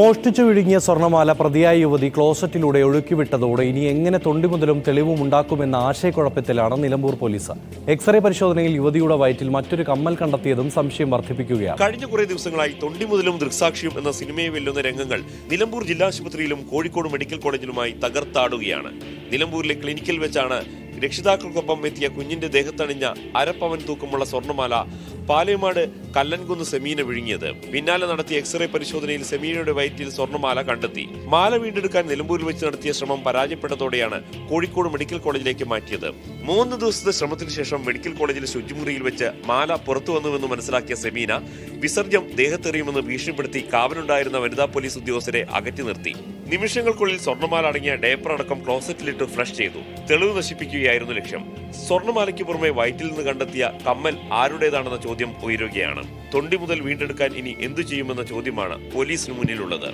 മോഷ്ടിച്ചു വിഴുങ്ങിയ സ്വർണ്ണമാല പ്രതിയായ യുവതി ക്ലോസറ്റിലൂടെ ഒഴുക്കിവിട്ടതോടെ ഇനി എങ്ങനെ തൊണ്ടിമുതലും തെളിവും ഉണ്ടാക്കുമെന്ന ആശയക്കുഴപ്പത്തിലാണ് നിലമ്പൂർ പോലീസ്. എക്സ്റേ പരിശോധനയിൽ യുവതിയുടെ വയറ്റിൽ മറ്റൊരു കമ്മൽ കണ്ടെത്തിയതും സംശയം വർദ്ധിപ്പിക്കുകയാണ്. കഴിഞ്ഞ കുറേ ദിവസങ്ങളായി തൊണ്ടിമുതലും ദൃക്സാക്ഷിയും എന്ന സിനിമയെ വെല്ലുന്ന രംഗങ്ങൾ നിലമ്പൂർ ജില്ലാ ആശുപത്രിയിലും കോഴിക്കോട് മെഡിക്കൽ കോളേജിലുമായി തകർത്താടുകയാണ്. നിലമ്പൂരിലെ ക്ലിനിക്കിൽ വെച്ചാണ് രക്ഷിതാക്കൾക്കൊപ്പം എത്തിയ കുഞ്ഞിന്റെ ദേഹത്തണിഞ്ഞ അരപ്പവൻ തൂക്കമുള്ള സ്വർണ്ണമാല പാലേമാട് കല്ലൻകുന്ന് സെമീന വിഴുങ്ങിയത്. പിന്നാലെ നടത്തിയ എക്സ്റേ പരിശോധനയിൽ സെമീനയുടെ വയറ്റിൽ സ്വർണ്ണമാല കണ്ടെത്തി. മാല വീണ്ടെടുക്കാൻ നിലമ്പൂരിൽ വെച്ച് നടത്തിയ ശ്രമം പരാജയപ്പെട്ടതോടെയാണ് കോഴിക്കോട് മെഡിക്കൽ കോളേജിലേക്ക് മാറ്റിയത്. 3 ദിവസത്തെ ശ്രമത്തിന് ശേഷം മെഡിക്കൽ കോളേജിലെ ശുചിമുറിയിൽ വെച്ച് മാല പുറത്തു വന്നുവെന്ന് മനസ്സിലാക്കിയ സെമീന വിസർജ്യം ദേഹത്തെറിയുമെന്ന് ഭീഷണിപ്പെടുത്തി കാവലുണ്ടായിരുന്ന വനിതാ പോലീസ് ഉദ്യോഗസ്ഥരെ അകറ്റി നിർത്തി. നിമിഷങ്ങൾക്കുള്ളിൽ സ്വർണ്ണമാല അടങ്ങിയ ഡയപ്പർ അടക്കം ക്ലോസറ്റിലിട്ട് ഫ്ലഷ് ചെയ്തു. തെളിവ് നശിപ്പിക്കുകയായിരുന്നു ലക്ഷ്യം. സ്വർണ്ണമാലയ്ക്ക് പുറമെ വയറ്റിൽ നിന്ന് കണ്ടെത്തിയ കമ്മൽ ആരുടേതാണെന്ന ചോദ്യം ഉയരുകയാണ്. തൊണ്ടി മുതൽ വീണ്ടെടുക്കാൻ ഇനി എന്തു ചെയ്യുമെന്ന ചോദ്യമാണ് പോലീസിന് മുന്നിലുള്ളത്.